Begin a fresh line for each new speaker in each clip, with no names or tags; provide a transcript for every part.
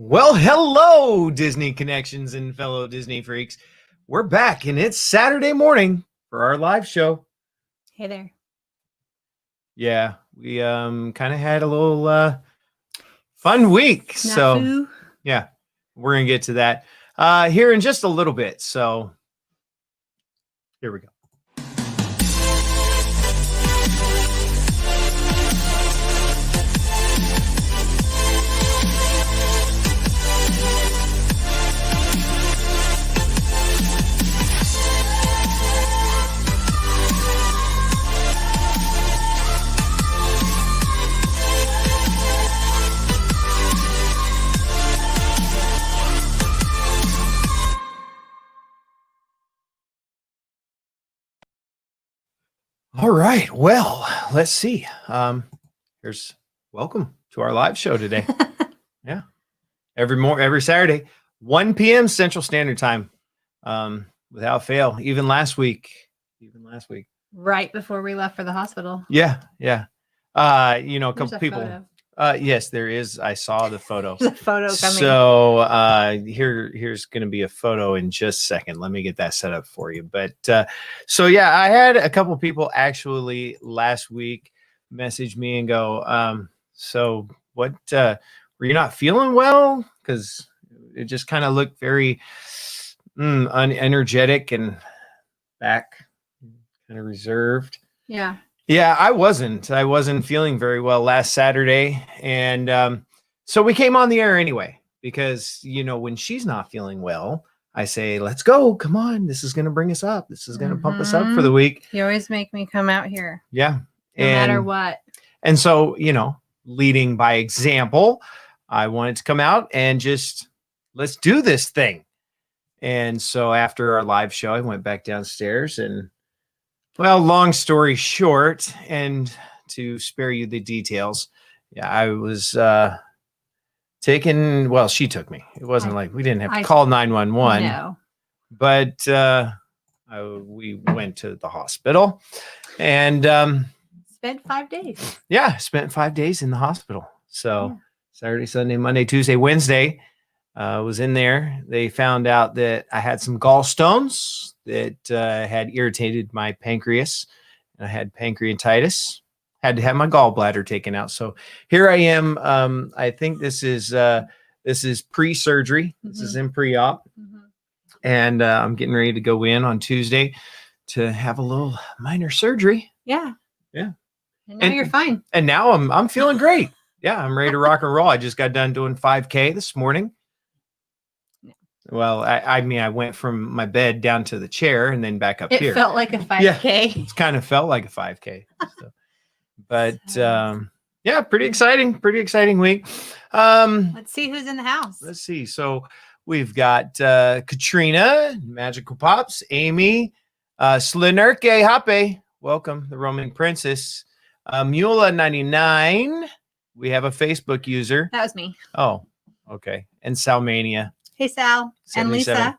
Well, hello, Disney Connections and fellow Disney freaks. We're back, and it's Saturday morning for our live show.
Hey there.
Yeah, we kind of had a little fun week. So, yeah, we're going to get to that here in just a little bit. So, here we go. All right. Well, let's see. Here's welcome to our live show today. Yeah. Every Saturday, 1 p.m. Central Standard Time. Without fail. Even last week.
Right before we left for the hospital.
Yeah. A couple people.
Photo.
Yes, there is. I saw the photo.
There's a photo coming.
So here's going to be a photo in just a second. Let me get that set up for you. But so yeah, I had a couple people actually last week message me and go, so what, were you not feeling well? Because it just kind of looked very unenergetic and back kind of reserved.
Yeah.
Yeah, I wasn't feeling very well last Saturday. And so we came on the air anyway, because, when she's not feeling well, I say, let's go. Come on. This is going to bring us up. This is going to pump us up for the week.
You always make me come out here.
Yeah.
No matter what.
And so, leading by example, I wanted to come out and just let's do this thing. And so after our live show, I went back downstairs and, well, long story short, and to spare you the details, yeah, I was she took me. It wasn't like we didn't have to call 911.
No.
But we went to the hospital and
spent 5 days.
Yeah, spent 5 days in the hospital. So Saturday, Sunday, Monday, Tuesday, Wednesday, was in there. They found out that I had some gallstones that had irritated my pancreas. I had pancreatitis. Had to have my gallbladder taken out. So here I am. I think this is pre-surgery. This is in pre-op, and I'm getting ready to go in on Tuesday to have a little minor surgery.
Yeah.
Yeah.
And now you're fine.
And now I'm feeling great. Yeah, I'm ready to rock and roll. I just got done doing 5K this morning. Well, I mean, I went from my bed down to the chair and then back up here.
It felt like a 5K.
Yeah, it's kind of felt like a 5K. So. But yeah, pretty exciting week.
Let's see who's in the house.
Let's see. So we've got Katrina, Magical Pops, Amy, Slinerke Hape. Welcome, the Roman Princess. Mula 99. We have a Facebook user.
That was me.
Oh, okay. And Salmania.
Hey, Sal.
77.
And Lisa.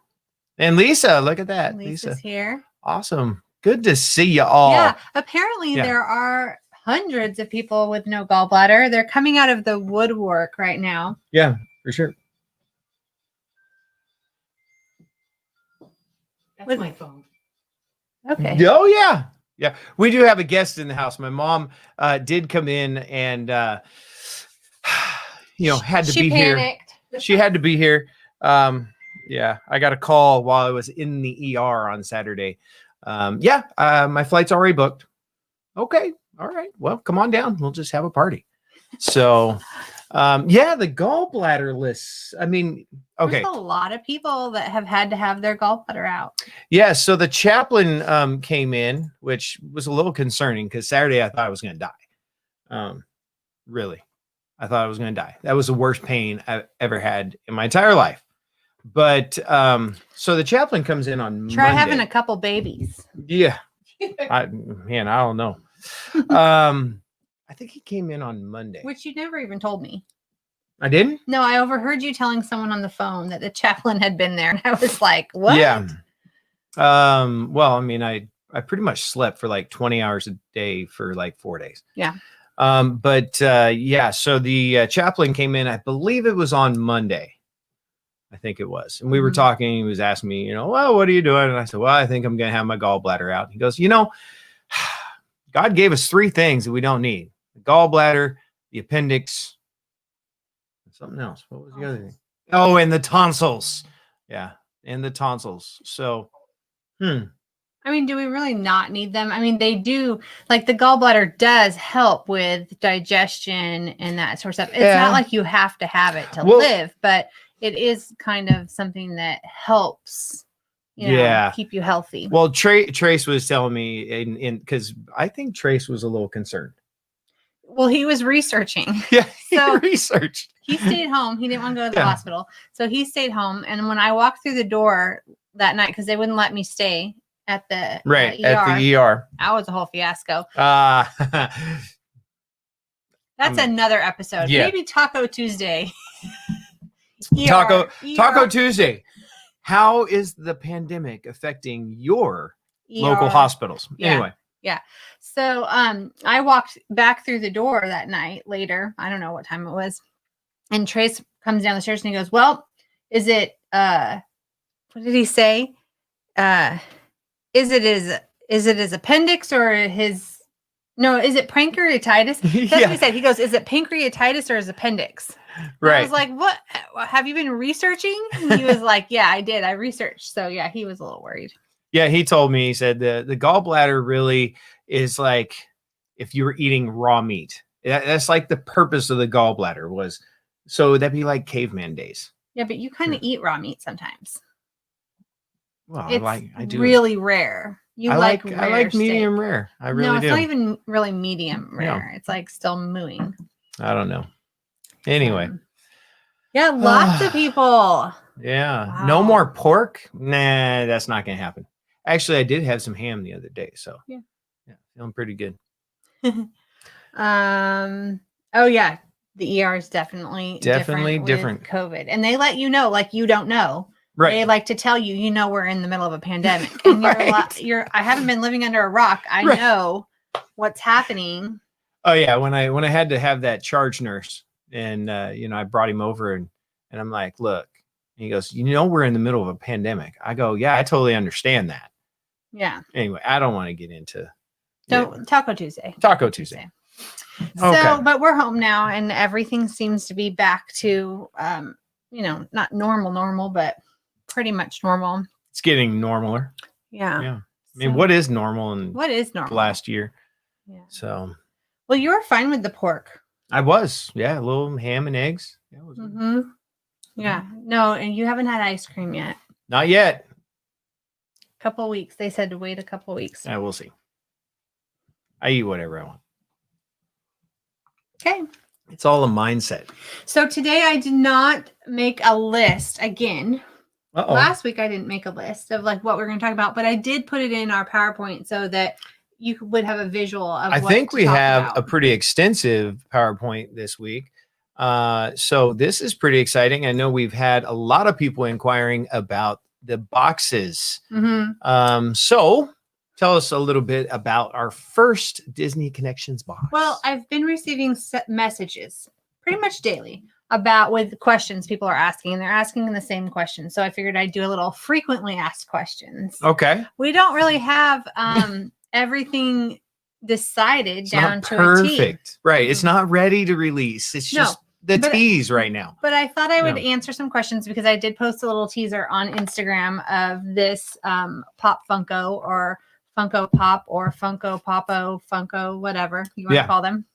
And Lisa, look at that.
Lisa's here.
Awesome. Good to see you all.
Yeah. Apparently there are hundreds of people with no gallbladder. They're coming out of the woodwork right now.
Yeah, for sure.
That's my phone.
Okay.
Oh, yeah. Yeah. We do have a guest in the house. My mom did come in and, had to be panicked. She had to be here. Yeah, I got a call while I was in the ER on Saturday. My flight's already booked. Okay. All right. Well, come on down. We'll just have a party. So, the gallbladder lists. I mean, okay.
There's a lot of people that have had to have their gallbladder out.
Yeah. So the chaplain came in, which was a little concerning because Saturday I thought I was going to die. Really. I thought I was going to die. That was the worst pain I've ever had in my entire life. But so the chaplain comes in on
Try
Monday.
having a couple babies.
Yeah. I don't know. I think he came in on Monday.
Which you never even told me.
I didn't?
No, I overheard you telling someone on the phone that the chaplain had been there. And I was like, what?
Yeah. Well, I mean, I pretty much slept for like 20 hours a day for like 4 days.
Yeah.
Yeah, so the chaplain came in, I believe it was on Monday. I think it was. And we were talking, he was asking me, well, what are you doing? And I said, well, I think I'm going to have my gallbladder out. He goes, God gave us 3 things that we don't need: the gallbladder, the appendix, and something else. What was the other thing? Oh, and the tonsils. Yeah, and the tonsils. So,
I mean, do we really not need them? I mean, they do, like the gallbladder does help with digestion and that sort of stuff. It's not like you have to have it to live, but it is kind of something that helps, keep you healthy.
Well, Trace was telling me because I think Trace was a little concerned.
Well, he was researching.
Yeah,
he
researched.
He stayed home. He didn't want to go to the hospital. So he stayed home. And when I walked through the door that night, because they wouldn't let me stay at the
at the ER.
That was a whole fiasco.
That's
another episode.
Yeah.
Maybe Taco Tuesday.
Taco Tuesday. How is the pandemic affecting your local hospitals?
Yeah.
Anyway.
Yeah. So I walked back through the door that night later. I don't know what time it was. And Trace comes down the stairs and he goes, well, is it what did he say? Is it his appendix or is it pancreatitis? That's what he said. He goes, is it pancreatitis or his appendix? Right. I was like, what? Have you been researching? And he was like, yeah, I did. I researched. So yeah, he was a little worried. Yeah,
he told me, he said the gallbladder really is like if you were eating raw meat. That's like the purpose of the gallbladder was. So that'd be like caveman days.
Yeah, but you kind of eat raw meat sometimes.
Well,
I do really rare. I like
medium rare. I really do.
No, it's not even really medium rare. No. It's like still mooing.
I don't know. Anyway.
Yeah, lots of people.
Yeah. Wow. No more pork? Nah, that's not going to happen. Actually, I did have some ham the other day, so yeah, feeling pretty good.
Oh yeah, the ER is definitely different with COVID, and they let you know, like you don't know. Right. They like to tell you, we're in the middle of a pandemic, and I haven't been living under a rock. I know what's happening.
Oh yeah, when I had to have that charge nurse, and I brought him over, and I'm like, look, and he goes, we're in the middle of a pandemic. I go, yeah, I totally understand that. Yeah. Anyway, I don't want to get into
Taco Tuesday.
Taco Tuesday.
So, but we're home now, and everything seems to be back to, not normal, but pretty much normal.
It's getting normaler.
Yeah.
Yeah. I mean, what is normal last year?
Yeah.
So.
Well, you were fine with the pork.
I was. Yeah. A little ham and eggs.
Yeah. No, and you haven't had ice cream yet.
Not yet.
Couple weeks. They said to wait a couple weeks.
Yeah, we'll see. I eat whatever I want.
Okay.
It's all a mindset.
So today I did not make a list again.
Uh-oh.
Last week I didn't make a list of like what we're going to talk about, but I did put it in our PowerPoint so that you would have a visual of
I think we have a pretty extensive PowerPoint this week. So this is pretty exciting. I know we've had a lot of people inquiring about the boxes. So tell us a little bit about our first Disney Connections box.
Well, I've been receiving messages pretty much daily with questions people are asking, and they're asking the same questions. So I figured I'd do a little frequently asked questions.
Okay.
We don't really have everything decided down to a T.
Perfect. Right. It's not ready to release. It's just the tease right now.
But I thought I would answer some questions because I did post a little teaser on Instagram of this Pop Funko or Funko Pop or Funko Popo, Funko, whatever you want to call them.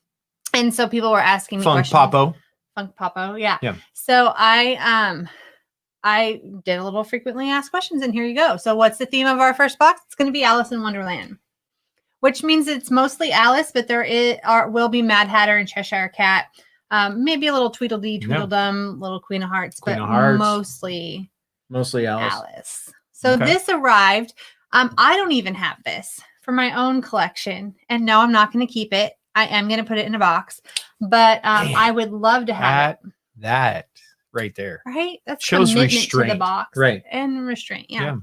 And so people were asking me questions. Funk Popo. Yeah. So I did a little frequently asked questions, and here you go. So what's the theme of our first box? It's going to be Alice in Wonderland, which means it's mostly Alice, but will be Mad Hatter and Cheshire Cat. Maybe a little Tweedledee, Tweedledum, little Queen of Hearts, mostly Alice. So this arrived. I don't even have this for my own collection, and no, I'm not going to keep it. I am going to put it in a box, but I would love to have that
right there.
Right, that's
shows
commitment
restraint
to the box,
right,
and restraint. Yeah.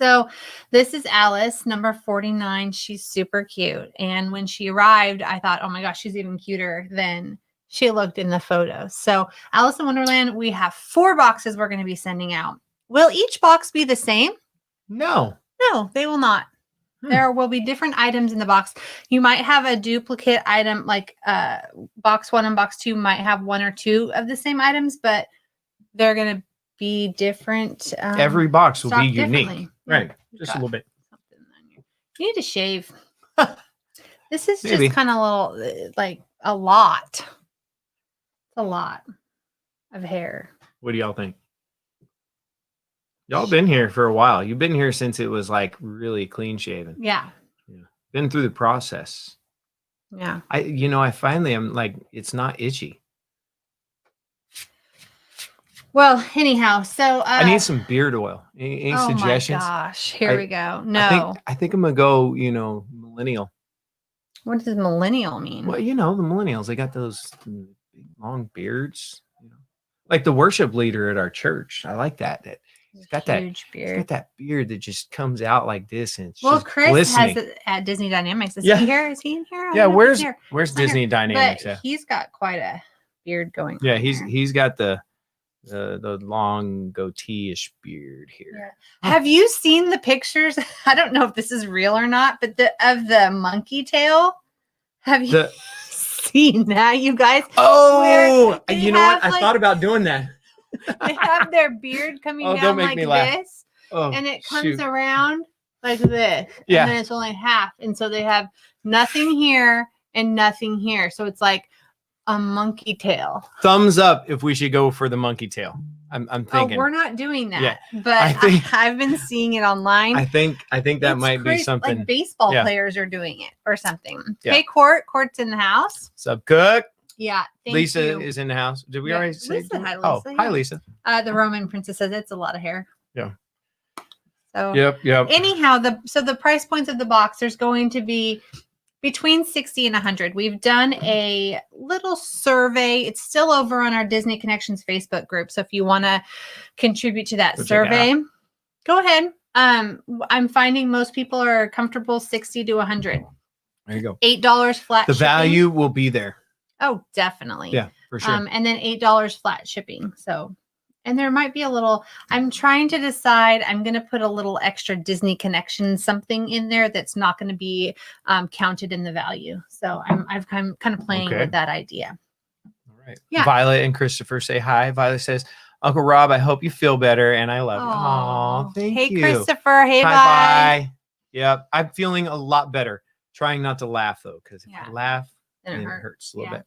So this is Alice, number 49. She's super cute. And when she arrived, I thought, oh my gosh, she's even cuter than she looked in the photos. So Alice in Wonderland, we have 4 boxes we're going to be sending out. Will each box be the same?
No.
No, they will not. There will be different items in the box. You might have a duplicate item, like box 1 and box 2 might have 1 or 2 of the same items, but they're going to be different.
Every box will be unique.
Yeah.
Right. Just a little bit.
You need to shave. This is
Maybe.
just kind of little, like a lot. It's a lot of hair.
What do y'all think? Y'all been here for a while. You've been here since it was like really clean shaven.
Yeah.
Been through the process.
Yeah.
I finally am like, it's not itchy.
Well, anyhow, so
I need some beard oil. Any suggestions?
Oh my gosh. Here we go. No.
I think I'm gonna go, millennial.
What does millennial mean?
Well, the millennials, they got those big, long beards. Like the worship leader at our church. I like that. He's got
huge beard.
He's got that beard that just comes out like this, and it's
well,
just
Chris
glistening.
has it at Disney Dynamics. Is he here? Is he in here?
Yeah, where's Disney Dynamics?
But he's got quite a beard going.
Yeah,
on there.
he's got the long goatee-ish beard here.
Yeah. Have you seen the pictures? I don't know if this is real or not, but of the monkey tail. Have you seen that, you guys?
Oh, you know what?
Like,
I thought about doing that.
They have their beard coming down like this, and it comes around like this.
Yeah.
And then it's only half. And so they have nothing here and nothing here. So it's like a monkey tail.
Thumbs up if we should go for the monkey tail. I'm thinking.
Oh, we're not doing that.
Yeah.
But I've been seeing it online.
I think that might be something.
Like baseball players are doing it or something.
Yeah.
Hey, Court's in the house.
What's up, Cook?
Yeah.
Lisa is in the house. Did we already say?
Hi, Lisa.
Oh, hi, Lisa.
The Roman princess says it's a lot of hair.
Yeah.
So
Yep.
Anyhow, the price points of the box, there's going to be between 60 and 100. We've done a little survey. It's still over on our Disney Connections Facebook group. So if you want to contribute to that survey, go ahead. I'm finding most people are comfortable 60 to 100.
There you go.
$8 flat.
The value will be there.
Oh, definitely.
Yeah, for sure.
And then $8 flat shipping. So, and there might be a little, I'm trying to decide, I'm going to put a little extra Disney connection, something in there that's not going to be counted in the value. So I'm kind of playing with that idea.
All right.
Yeah.
Violet and Christopher say hi. Violet says, Uncle Rob, I hope you feel better. And I love you. Oh, thank you.
Hey, Christopher. Hey,
bye. Yep. I'm feeling a lot better. Trying not to laugh though, because if I laugh, then it hurts a little bit.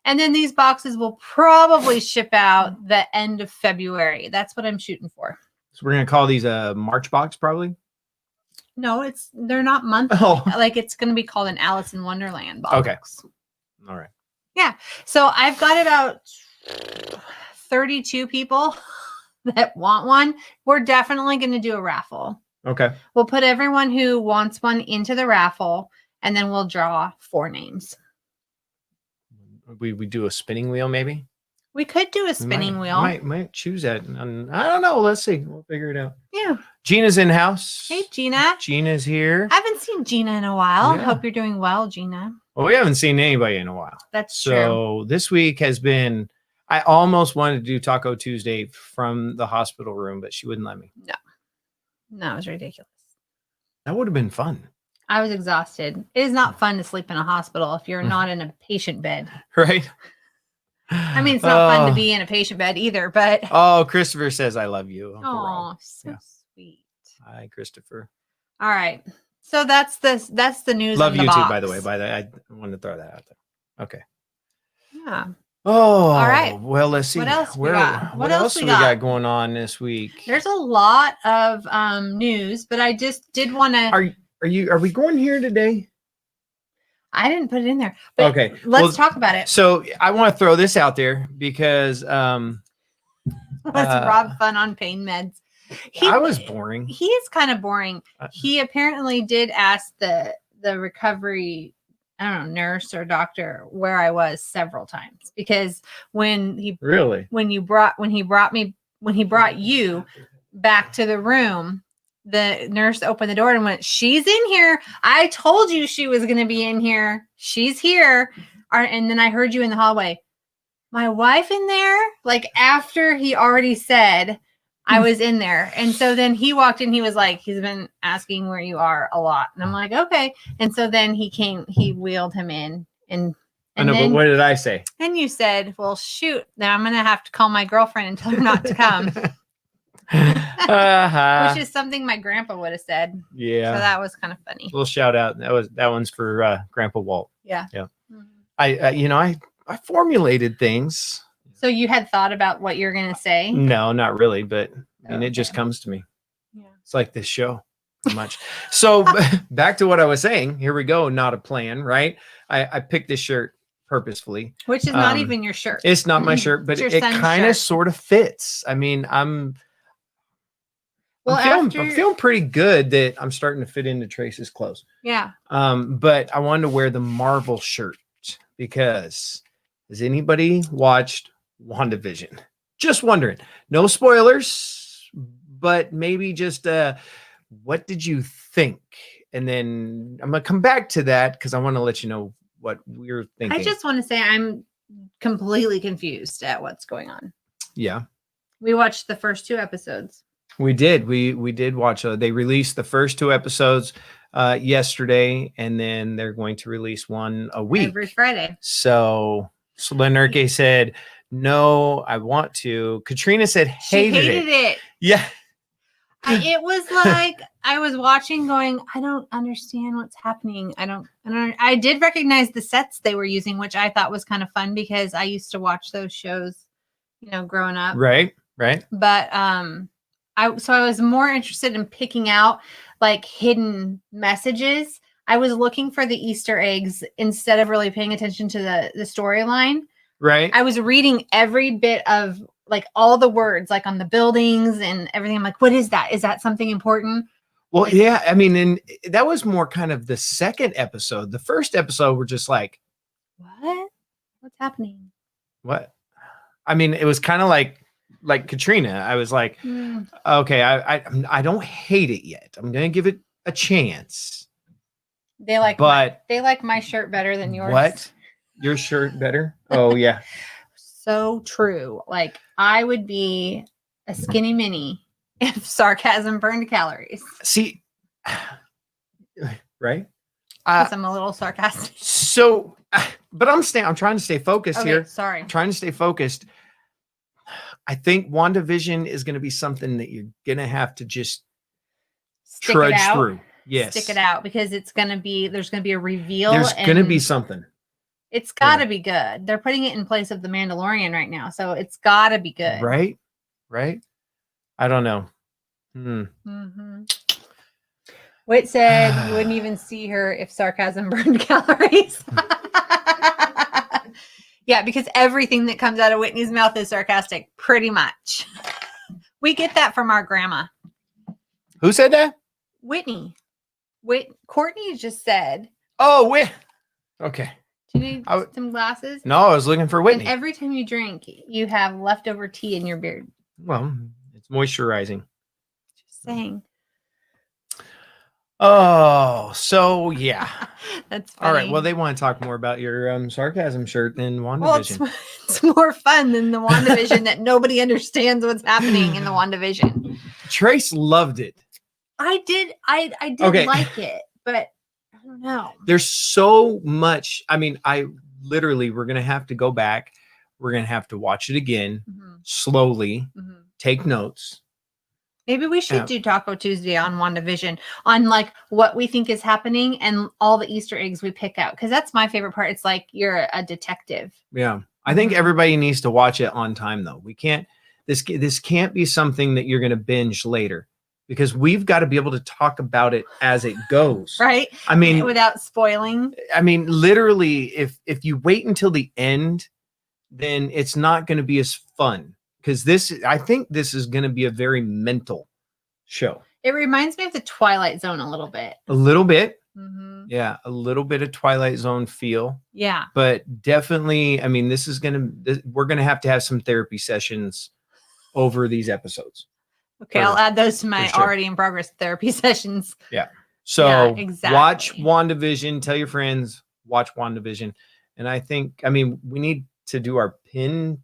And then these boxes will probably ship out the end of February. That's what I'm shooting for.
So we're gonna call these a March box, probably.
No, they're not monthly.
Oh.
Like it's gonna be called an Alice in Wonderland box.
Okay. All right.
Yeah. So I've got about 32 people that want one. We're definitely gonna do a raffle.
Okay.
We'll put everyone who wants one into the raffle, and then we'll draw 4 names.
We do a spinning wheel, maybe.
We could do a spinning wheel.
Might choose that. I don't know. Let's see. We'll figure it out.
Yeah.
Gina's in house.
Hey, Gina.
Gina's here.
I haven't seen Gina in a while.
Yeah.
Hope you're doing well, Gina.
Well, we haven't seen anybody in a while.
That's true.
So this week has been. I almost wanted to do Taco Tuesday from the hospital room, but she wouldn't let me.
No, it was ridiculous.
That would have been fun.
I was exhausted. It is not fun to sleep in a hospital if you're not in a patient bed.
Right?
I mean, it's not fun to be in a patient bed either, but.
Oh, Christopher says, I love you.
Oh, so sweet.
Hi, Christopher.
All right. So that's the news.
Love
on the
you
box.
too, by the way. I wanted to throw that out there. Okay.
Yeah.
Oh,
all right.
Well, let's see.
What else we got?
What else we got going on this week?
There's a lot of news, but I just did want to.
Are we going here today?
I didn't put it in there. But
okay.
Let's talk about it.
So I want to throw this out there because
let's rob fun on pain meds.
I was boring.
He is kind of boring. He apparently did ask the recovery, I don't know, nurse or doctor where I was several times, because when he brought you back to the room, the nurse opened the door and went, "She's in here. I told you she was going to be in here. She's here." And then I heard you in the hallway. My wife in there? Like after he already said I was in there. And so then he walked in. He was like, he's been asking where you are a lot. And I'm like, okay. And so then he wheeled him in. And
I know,
then,
but what did I say?
and you said, well, shoot, then I'm going to have to call my girlfriend and tell her not to come. Which is something my grandpa would have said.
Yeah.
So that was kind of funny.
Little shout out. That one's for Grandpa Walt.
Yeah.
Yeah.
Mm-hmm.
I formulated things.
So you had thought about what you're going to say?
No, not really, but I mean, it just comes to me. Yeah. It's like this show, pretty much. So back to what I was saying. Here we go. Not a plan, right? I picked this shirt purposefully,
which is not even your shirt.
It's not my shirt, but it kind of sort of fits. I mean, I'm feeling pretty good that I'm starting to fit into Trace's clothes.
Yeah.
But I wanted to wear the Marvel shirt because has anybody watched WandaVision? Just wondering. No spoilers, but maybe just what did you think? And then I'm gonna come back to that because I want to let you know what we're thinking.
I just want to say I'm completely confused at what's going on.
Yeah.
We watched the first 2 episodes.
We did. We did watch. They released the first 2 episodes yesterday, and then they're going to release one a week
every Friday.
So Lenurke said, "No, I want to." Katrina said,
She hated it.
Yeah.
It was like I was watching going, I don't understand what's happening. I did recognize the sets they were using, which I thought was kind of fun because I used to watch those shows, growing up.
Right.
But I was more interested in picking out like hidden messages. I was looking for the Easter eggs instead of really paying attention to the storyline.
Right.
I was reading every bit of like all the words, like on the buildings and everything. I'm like, what is that? Is that something important?
Well, yeah. I mean, and that was more kind of the second episode. The first episode, we're just like,
what? What's happening?
What? I mean, it was kind of like Katrina. I was like, okay, I don't hate it yet. I'm gonna give it a chance.
They like my shirt better than yours.
What? Your shirt better? Oh yeah.
So true. Like I would be a skinny mini if sarcasm burned calories.
See, right?
Because I'm a little sarcastic.
So, but I'm trying to stay focused here.
Sorry.
I'm trying to stay focused. I think WandaVision is going to be something that you're going to have to just trudge through. Yes.
Stick it out because there's going to be a reveal.
There's going to be something.
It's got to be good. They're putting it in place of the Mandalorian right now. So it's got to be good.
Right. I don't know.
Mm-hmm. Whit said you wouldn't even see her if sarcasm burned calories. Yeah, because everything that comes out of Whitney's mouth is sarcastic, pretty much. We get that from our grandma.
Who said that?
Whitney. Courtney just said.
Oh, okay.
Do you need some glasses?
No, I was looking for Whitney.
And every time you drink, you have leftover tea in your beard.
Well, it's moisturizing.
Just saying.
Oh, so yeah.
That's funny.
All right. Well, they want to talk more about your sarcasm shirt than WandaVision.
Well, it's more fun than the WandaVision that nobody understands what's happening in the WandaVision.
Trace loved it.
I did like it, but I don't know.
There's so much. I mean, we're going to have to go back. We're going to have to watch it again slowly, take notes.
Maybe we should do Taco Tuesday on WandaVision on like what we think is happening and all the Easter eggs we pick out. Cause that's my favorite part. It's like you're a detective.
Yeah. I think everybody needs to watch it on time though. This can't be something that you're going to binge later because we've got to be able to talk about it as it goes. Right. I mean,
without spoiling.
I mean, literally if you wait until the end, then it's not going to be as fun. Because I think this is going to be a very mental show.
It reminds me of the Twilight Zone a little bit.
A little bit. Mm-hmm. Yeah. A little bit of Twilight Zone feel.
Yeah.
But definitely, I mean, we're going to have some therapy sessions over these episodes.
Okay, I'll add those to my already in progress therapy sessions.
Yeah. So
exactly.
Watch WandaVision. Tell your friends, watch WandaVision. And I mean, we need to do our pin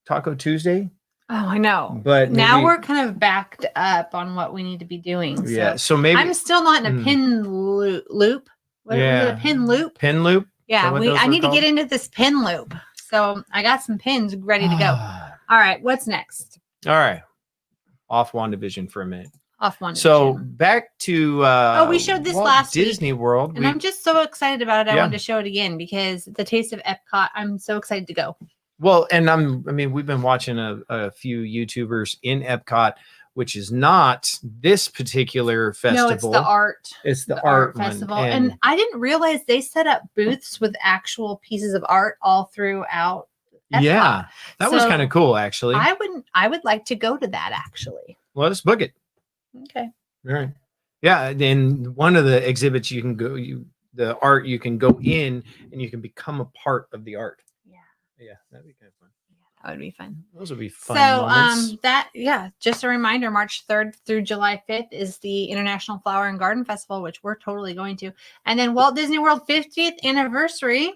Taco Tuesday.
Oh, I know.
But
now we're kind of backed up on what we need to be doing.
Yeah. So maybe
I'm still not in a pin loop. What was it, a pin loop?
Pin loop?
Yeah. I need to get into this pin loop. So I got some pins ready to go. All right. What's next?
All right. Off WandaVision for a minute.
Off WandaVision.
So back to
we showed this last
Disney
week,
World.
And I'm just so excited about it. I wanted to show it again because the Taste of Epcot, I'm so excited to go.
Well, and we've been watching a few YouTubers in Epcot, which is not this particular festival.
No, it's the art.
It's the art
festival. And I didn't realize they set up booths with actual pieces of art all throughout Epcot.
Yeah, that was kind of cool, actually.
I would like to go to that, actually.
Well, let's book it.
Okay.
All right. Yeah, then one of the exhibits you can go, the art, you can go in and you can become a part of the art. Yeah, that'd be kind of fun.
That would be fun.
Those would be fun. So,
just a reminder, March 3rd through July 5th is the International Flower and Garden Festival, which we're totally going to. And then Walt Disney World 50th anniversary.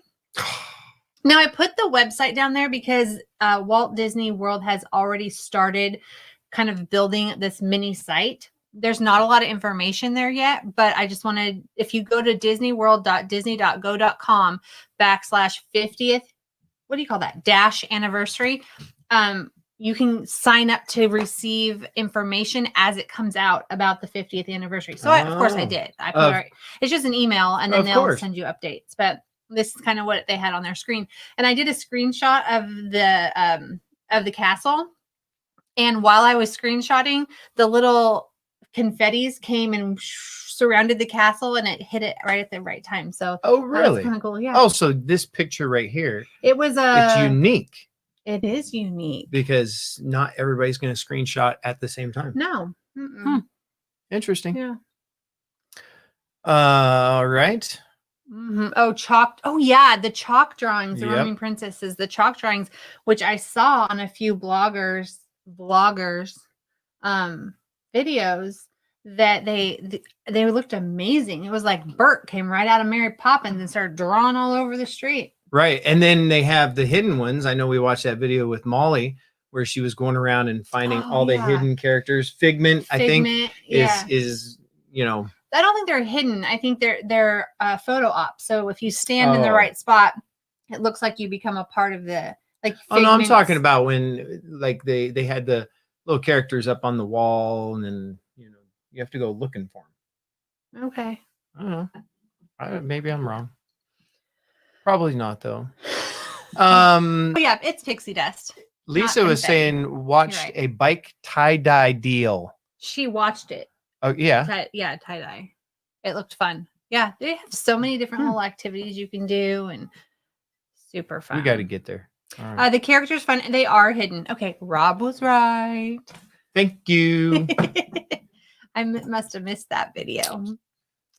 Now, I put the website down there because Walt Disney World has already started kind of building this mini site. There's not a lot of information there yet, but I just wanted, if you go to disneyworld.disney.go.com/50th, what do you call that? -anniversary. You can sign up to receive information as it comes out about the 50th anniversary. So of course I did. I put it's just an email and then they'll send you updates. But this is kind of what they had on their screen. And I did a screenshot of the castle. And while I was screenshotting, the little confettis came and surrounded the castle and it hit it right at the right time. So
really?
Kind of cool. Yeah.
Oh, so this picture right here,
it's
unique.
It is unique
because not everybody's going to screenshot at the same time.
No.
Interesting.
Yeah.
All right.
Oh, chalk. Oh, yeah. The chalk drawings, the Roaming Princesses, the chalk drawings, which I saw on a few vloggers videos that they looked amazing. It was like Bert came right out of Mary Poppins and started drawing all over the street.
Right. And then they have the hidden ones. I know we watched that video with Molly where she was going around and finding all the hidden characters. Figment, I think is, you know,
I don't think they're hidden. I think they're photo ops. So if you stand in the right spot, it looks like you become a part of the
Oh no, I'm talking about when like they had the little characters up on the wall and then, you know, you have to go looking for them.
Okay.
I don't know. Maybe I'm wrong. Probably not though.
Yeah, it's pixie dust.
Lisa was saying watched a bike tie-dye deal.
She watched it.
Oh yeah.
Tie-dye. It looked fun. Yeah, they have so many different little activities you can do and super fun.
We got to get there.
The characters fun. They are hidden. Okay, Rob was right.
Thank you.
I must have missed that video.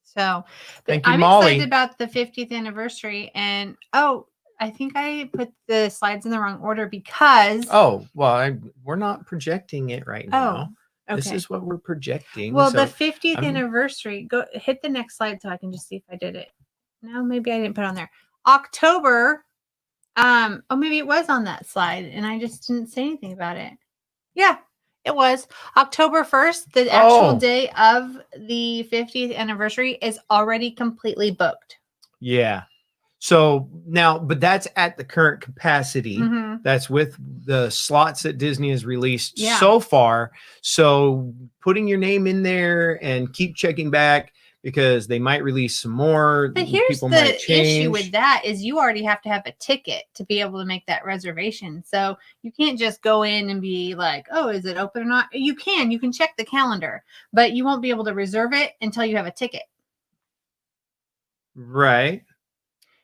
So
thank you,
I'm
Molly.
excited about the 50th anniversary. And I think I put the slides in the wrong order because
we're not projecting it right now.
Okay.
This is what we're projecting.
Well, the 50th anniversary, go hit the next slide so I can just see if I did it. No, maybe I didn't put it on there. October. Maybe it was on that slide and I just didn't say anything about it. Yeah, it was October 1st. The actual day of the 50th anniversary is already completely booked.
Yeah. So now, but that's at the current capacity. That's with the slots that Disney has released so far. So putting your name in there and keep checking back because they might release some more.
But here's the issue with that is you already have to have a ticket to be able to make that reservation. So you can't just go in and be like, oh, is it open or not? You can check the calendar, but you won't be able to reserve it until you have a ticket.
Right.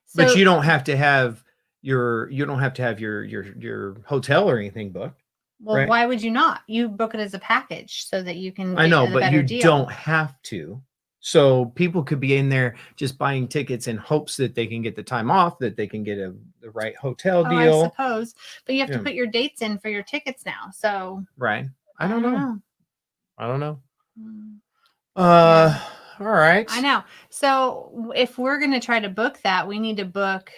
So, but you don't have to have your hotel or anything booked.
Well, why would you not? You book it as a package so that you can get
I know, but you
deal.
Don't have to. So people could be in there just buying tickets in hopes that they can get the time off, that they can get the right hotel deal.
I suppose. But you have to put your dates in for your tickets now. So
right. I don't know. I don't know.
Mm.
All right.
I know. So if we're going to try to book that, we need to book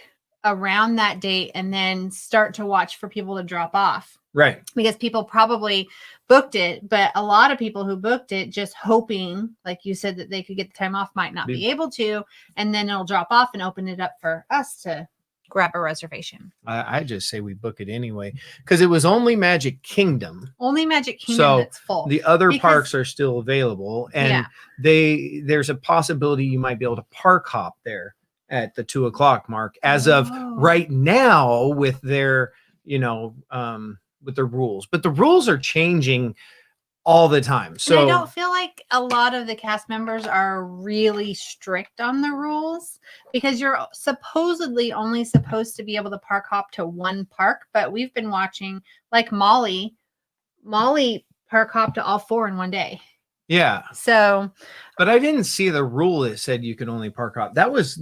around that date and then start to watch for people to drop off.
Right.
Because people probably booked it, but a lot of people who booked it just hoping, like you said, that they could get the time off might not be able to, and then it'll drop off and open it up for us to grab a reservation.
I just say we book it anyway because it was only Magic Kingdom.
Only Magic Kingdom that's full.
The other parks are still available, and there's a possibility you might be able to park hop there at the 2:00 mark as of right now with their, with their rules. But the rules are changing all the time. So
and I don't feel like a lot of the cast members are really strict on the rules because you're supposedly only supposed to be able to park hop to one park. But we've been watching like Molly park hop to all 4 in one day.
Yeah.
So,
but I didn't see the rule that said you could only park hop. That was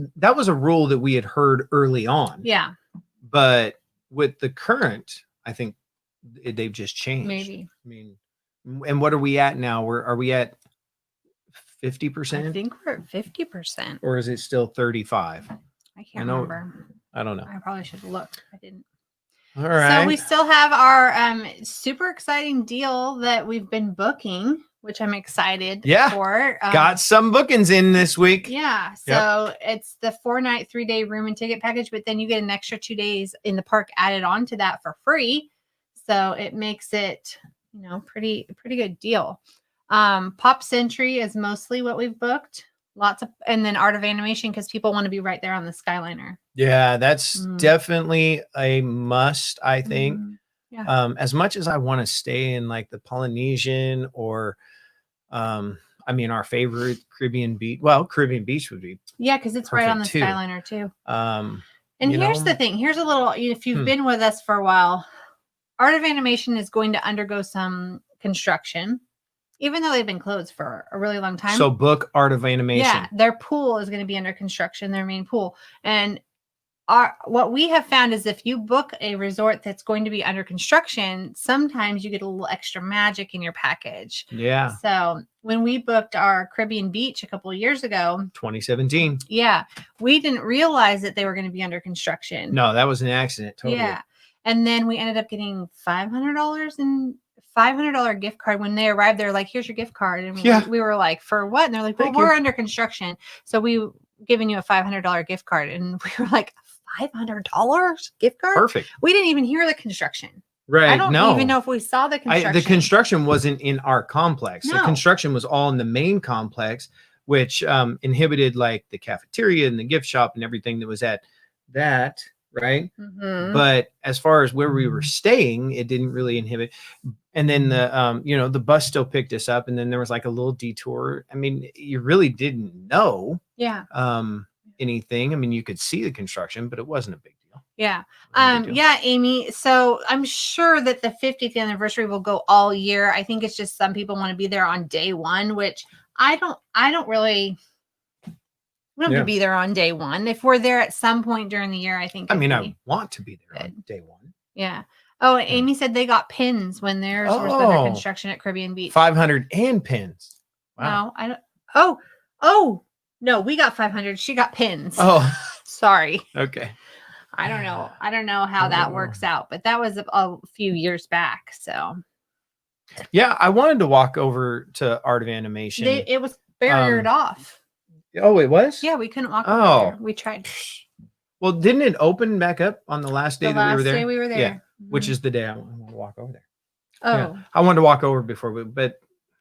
a rule that we had heard early on.
Yeah.
But with the current, I think they've just changed.
Maybe.
I mean, and what are we at now? Are we at 50%?
I think we're at 50%.
Or is it still 35?
I can't remember.
I don't know.
I probably should have looked. I didn't.
All right.
So we still have our super exciting deal that we've been booking, which I'm excited for.
Got some bookings in this week.
Yeah. So it's the 4-night, 3-day room and ticket package, but then you get an extra 2 days in the park added on to that for free. So it makes it, pretty good deal. Pop Century is mostly what we've booked. And then Art of Animation because people want to be right there on the Skyliner.
Yeah, that's definitely a must, I think.
Yeah.
As much as I want to stay in like the Polynesian or our favorite Caribbean beach. Well, Caribbean Beach would be
because it's right on the Skyliner too.
And
here's the thing. Here's a little, if you've been with us for a while, Art of Animation is going to undergo some construction, even though they've been closed for a really long time.
So book Art of Animation.
Yeah, their pool is going to be under construction, their main pool. And what we have found is if you book a resort that's going to be under construction, sometimes you get a little extra magic in your package.
Yeah.
So when we booked our Caribbean Beach a couple of years ago,
2017.
Yeah, we didn't realize that they were going to be under construction.
No, that was an accident. Totally.
Yeah. And then we ended up getting $500 gift card when they arrived. They're like, "Here's your gift card," and we were like, "For what?" And they're like, "Well, we're under construction, so we giving you a $500 gift card." And we were like, $500 gift card?
Perfect.
We didn't even hear the construction.
Right.
I don't even know if we saw the construction.
The construction wasn't in our complex.
No.
The construction was all in the main complex, which inhibited like the cafeteria and the gift shop and everything that was at that. Right.
Mm-hmm.
But as far as where we were staying, it didn't really inhibit. And then the bus still picked us up, and then there was like a little detour. I mean, you really didn't know anything. I mean, you could see the construction, but it wasn't a big deal.
Yeah. Amy. So I'm sure that the 50th anniversary will go all year. I think it's just some people want to be there on day one, which I don't really. We don't have to be there on day one. If we're there at some point during the year, I think.
I want to be there on day one.
Yeah. Oh, and Amy said they got pins when theirs was under construction at Caribbean Beach.
500 and pins. Wow.
No, I don't. Oh, no, we got 500. She got pins.
Oh,
sorry.
Okay.
I don't know how that works out, but that was a few years back. So.
Yeah, I wanted to walk over to Art of Animation.
It was barriered off.
Oh, it was?
Yeah, we couldn't walk over there. We tried.
Well, didn't it open back up on the last day that we were there?
The last day we were there.
Yeah, which is the day I want to walk over there.
Oh.
Yeah. I wanted to walk over before, but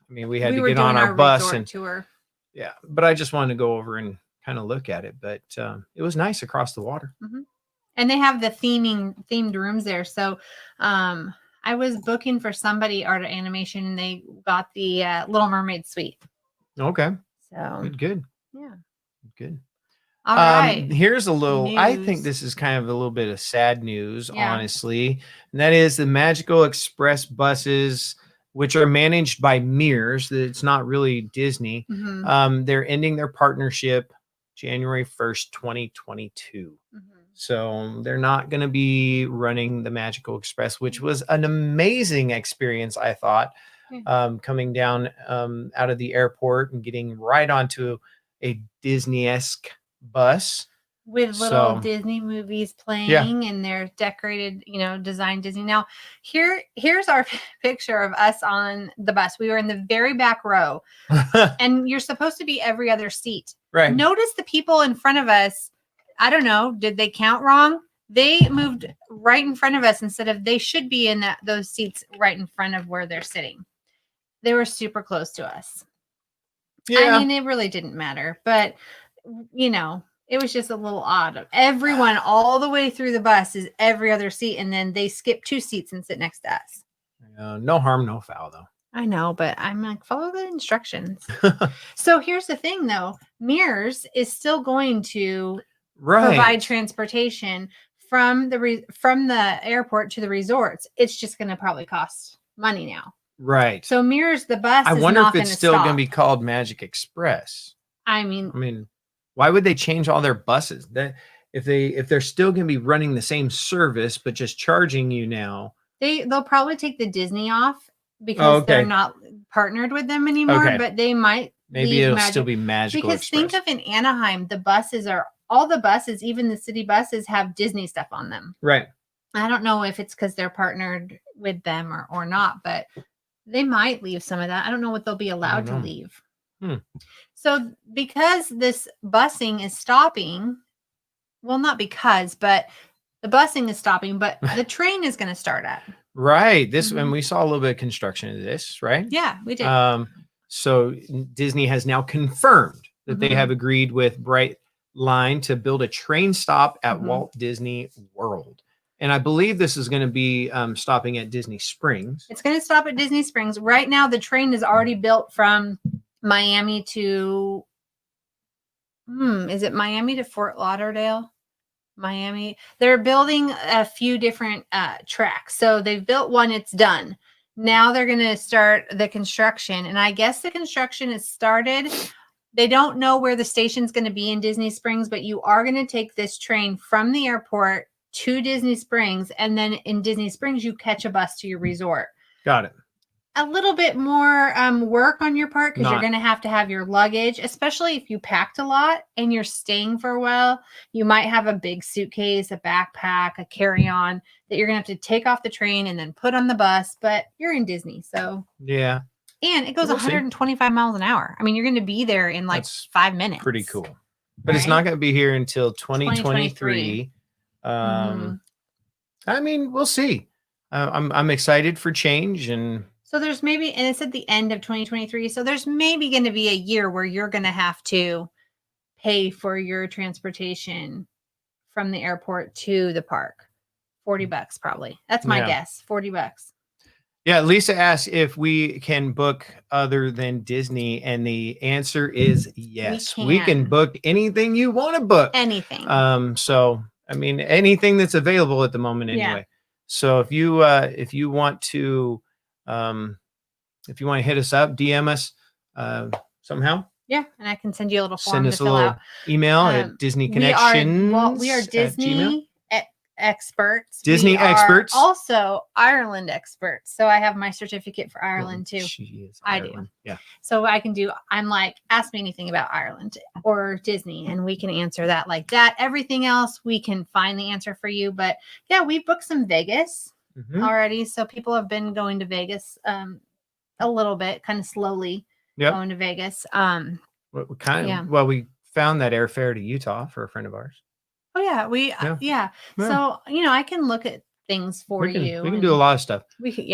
I mean, we had to get on our bus and
tour.
Yeah, but I just wanted to go over and kind of look at it. But it was nice across the water.
Mm-hmm. And they have the themed rooms there. So I was booking for somebody Art of Animation, and they got the Little Mermaid suite.
Okay.
So
good.
Yeah.
Good.
All right.
Here's a little,
news.
I think this is kind of a little bit of sad news, honestly. And that is the Magical Express buses, which are managed by Mears. It's not really Disney.
Mm-hmm.
They're ending their partnership January 1st, 2022.
Mm-hmm.
So they're not going to be running the Magical Express, which was an amazing experience, I thought. coming down out of the airport and getting right onto a Disney-esque bus.
With little Disney movies playing, and they're decorated, designed Disney. Now, here's our picture of us on the bus. We were in the very back row, and you're supposed to be every other seat.
Right.
Notice the people in front of us. I don't know. Did they count wrong? They moved right in front of us instead of they should be in those seats right in front of where they're sitting. They were super close to us. Yeah. I mean, it really didn't matter, but it was just a little odd. Everyone all the way through the bus is every other seat, and then they skip 2 seats and sit next to us.
No harm, no foul, though.
I know, but I'm like, follow the instructions. So here's the thing, though. Mears is still going to provide transportation from the airport to the resorts. It's just going to probably cost money now.
Right.
So Mears, the bus.
I wonder if it's still going to be called Magic Express.
I mean.
Why would they change all their buses? That if they're still going to be running the same service but just charging you now,
they'll probably take the Disney off because they're not partnered with them anymore. Okay. But they might
it'll still be Magical
because
Express.
Think of in Anaheim, all the buses, even the city buses, have Disney stuff on them.
Right.
I don't know if it's because they're partnered with them or not, but they might leave some of that. I don't know what they'll be allowed to leave. So because this busing is stopping, well, not because, but the busing is stopping, but the train is going to start at.
Right. And we saw a little bit of construction of this, right?
Yeah, we did.
So Disney has now confirmed that they have agreed with Brightline to build a train stop at Walt Disney World. And I believe this is going to be stopping at Disney Springs. It's
going to stop at Disney Springs. Right now, the train is already built from Miami to, is it Miami to Fort Lauderdale? Miami. They're building a few different tracks. So they've built one, it's done. Now they're going to start the construction. And I guess the construction is started. They don't know where the station's going to be in Disney Springs, but you are going to take this train from the airport to Disney Springs. And then in Disney Springs, you catch a bus to your resort.
Got it.
A little bit more work on your part because you're going to have your luggage, especially if you packed a lot and you're staying for a while. You might have a big suitcase, a backpack, a carry-on that you're going to have to take off the train and then put on the bus. But you're in Disney, so
yeah.
And it goes 125 miles an hour. I mean, you're going to be there in like 5 minutes.
Pretty cool. But it's not going to be here until 2023. I mean, we'll see. I'm excited for change and.
So there's maybe, and it's at the end of 2023. So there's maybe going to be a year where you're going to have to pay for your transportation from the airport to the park. $40 probably. That's my guess. $40.
Yeah. Lisa asked if we can book other than Disney. And the answer is yes. We can book anything you want to book.
Anything.
So, I mean, anything that's available at the moment anyway. Yeah. So if you want to, if you want to hit us up, DM us somehow.
Yeah, and I can send you a little form.
Send us a little email at Disney Connexions.
We are Disney experts.
Disney experts.
Also Ireland experts. So I have my certificate for Ireland too.
She is.
I
Ireland.
do. Yeah. So I'm like, ask me anything about Ireland or Disney, and we can answer that like that. Everything else, we can find the answer for you. But yeah, we booked some Vegas. Already, so people have been going to Vegas a little bit, kind of slowly going to Vegas.
Well, we found that airfare to Utah for a friend of ours.
Oh yeah, So I can look at things for you.
We can do a lot of stuff.
We can,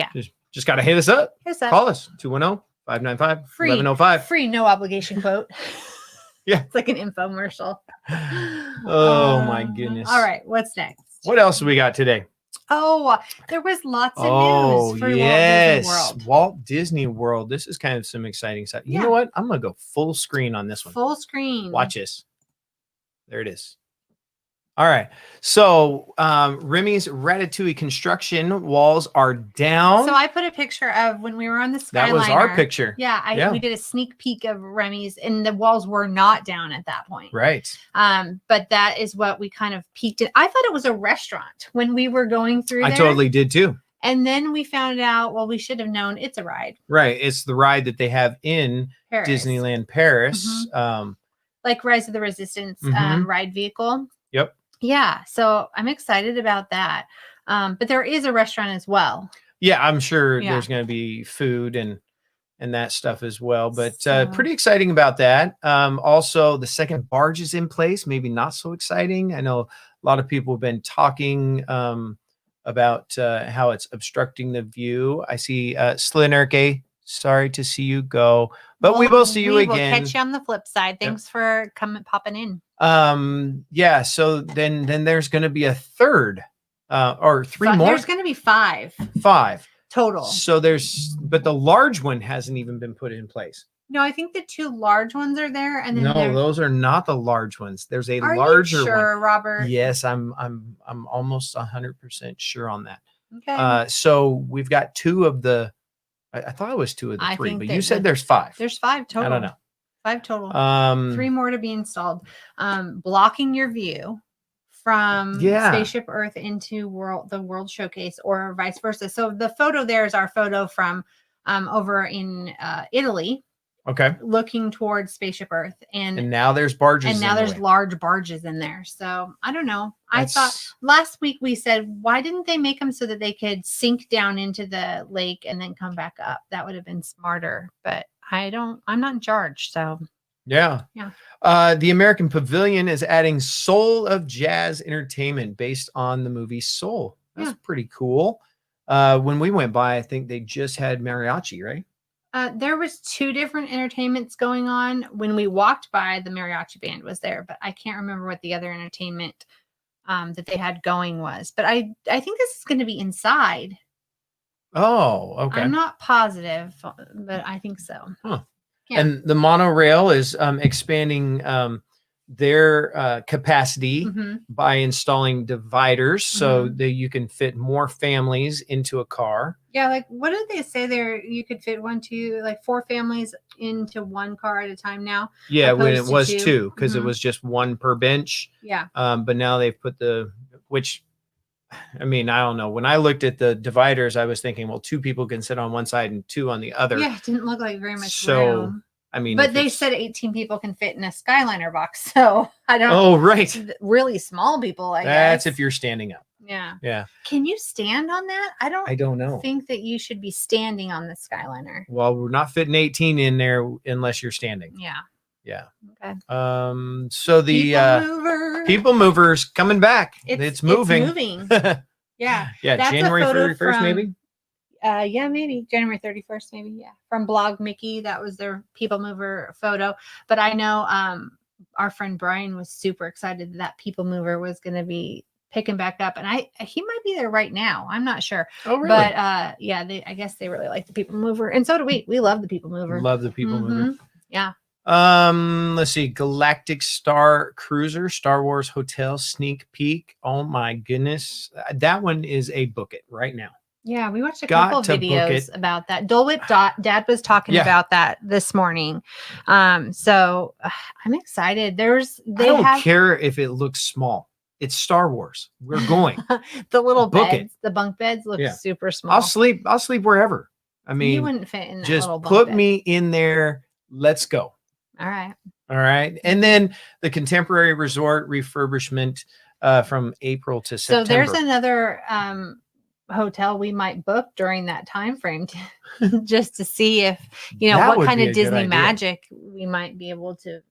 just got to hit us up. Call us 210-595-1105.
Free, no obligation quote.
Yeah,
it's like an infomercial.
Oh my goodness!
All right, what's next?
What else have we got today?
Oh, there was lots of news for Walt Disney World.
Walt Disney World. This is kind of some exciting stuff. You know what? I'm going to go full screen on this one.
Full screen.
Watch this. There it is. All right. So Remy's Ratatouille construction walls are down.
So I put a picture of when we were on the Skyliner.
That was our picture.
Yeah, we did a sneak peek of Remy's, and the walls were not down at that point.
Right.
But that is what we kind of peeked at. I thought it was a restaurant when we were going through there.
I totally did too.
And then we found out, well, we should have known it's a ride.
Right. It's the ride that they have in
Paris.
Disneyland Paris.
Like Rise of the Resistance ride vehicle.
Yep.
Yeah. So I'm excited about that. But there is a restaurant as well.
Yeah, I'm sure there's going to be food and that stuff as well. But pretty exciting about that. Also, the second barge is in place. Maybe not so exciting. I know a lot of people have been talking about how it's obstructing the view. I see Slinerke. Sorry to see you go, but we will see you again.
We will catch you on the flip side. Thanks for popping in.
Yeah. So then there's going to be a third or three more.
There's going to be 5.
5
total.
So but the large one hasn't even been put in place.
No, I think the 2 large ones are there, and then
no, those are not the large ones. There's a larger
one. Are you sure,
one.
Robert?
Yes, I'm almost 100% sure on that.
Okay.
So we've got 2 of the. I thought it was 2 of the 3, but you said there's 5.
There's 5 total.
I don't know.
5 total. 3 more to be installed. Blocking your view from Spaceship Earth into the World Showcase, or vice versa. So the photo there is our photo from over in Italy.
Okay.
Looking towards Spaceship Earth, and
now there's barges.
And now there's large barges in there. So I don't know. I thought last week we said, why didn't they make them so that they could sink down into the lake and then come back up? That would have been smarter. But I'm not in charge. So
yeah. The American Pavilion is adding Soul of Jazz entertainment based on the movie Soul. That's pretty cool. When we went by, I think they just had mariachi, right?
There was 2 different entertainments going on. When we walked by, the mariachi band was there, but I can't remember what the other entertainment that they had going was. But I think this is going to be inside.
Oh, okay.
I'm not positive, but I think so.
Huh. Yeah. And the monorail is expanding their capacity by installing dividers so that you can fit more families into a car.
Yeah, like what did they say there? You could fit 4 families into one car at a time now.
Yeah, when it was 2, because it was just 1 per bench.
Yeah.
But now they've put which, I mean, I don't know. When I looked at the dividers, I was thinking, well, 2 people can sit on one side and 2 on the other.
Yeah, it didn't look like very much room.
I mean,
but they said 18 people can fit in a Skyliner box. So I don't.
Oh, right.
Really small people, I guess.
That's if you're standing up.
Yeah.
Yeah.
Can you stand on that? I don't know. Think that you should be standing on the Skyliner.
Well, we're not fitting 18 in there unless you're standing.
Yeah.
Yeah.
Okay.
So the People Mover's coming back. It's moving.
It's moving. Yeah.
Yeah.
That's
January 31st, maybe.
Yeah, maybe January 31st, maybe. Yeah. From Blog Mickey, that was their People Mover photo. But I know our friend Brian was super excited that People Mover was going to be picking back up, and he might be there right now. I'm not sure.
Oh, really?
But yeah, I guess they really like the People Mover, and so do we. We love the People Mover.
Love the People Mover.
Yeah.
Let's see. Galactic Star Cruiser, Star Wars Hotel sneak peek. Oh my goodness, that one is a book it right now.
Yeah, we watched a couple of videos about that. Dole Whip Dad was talking about that this morning. So I'm excited. I don't
care if it looks small. It's Star Wars. We're going.
The little beds, the bunk beds look super small.
I'll sleep wherever. I mean,
you wouldn't fit in that
just
little bunk
put
bed.
me in there. Let's go.
All right.
And then the Contemporary Resort refurbishment from April to September.
So there's another hotel we might book during that time frame just to see if what kind of Disney magic we might be able to.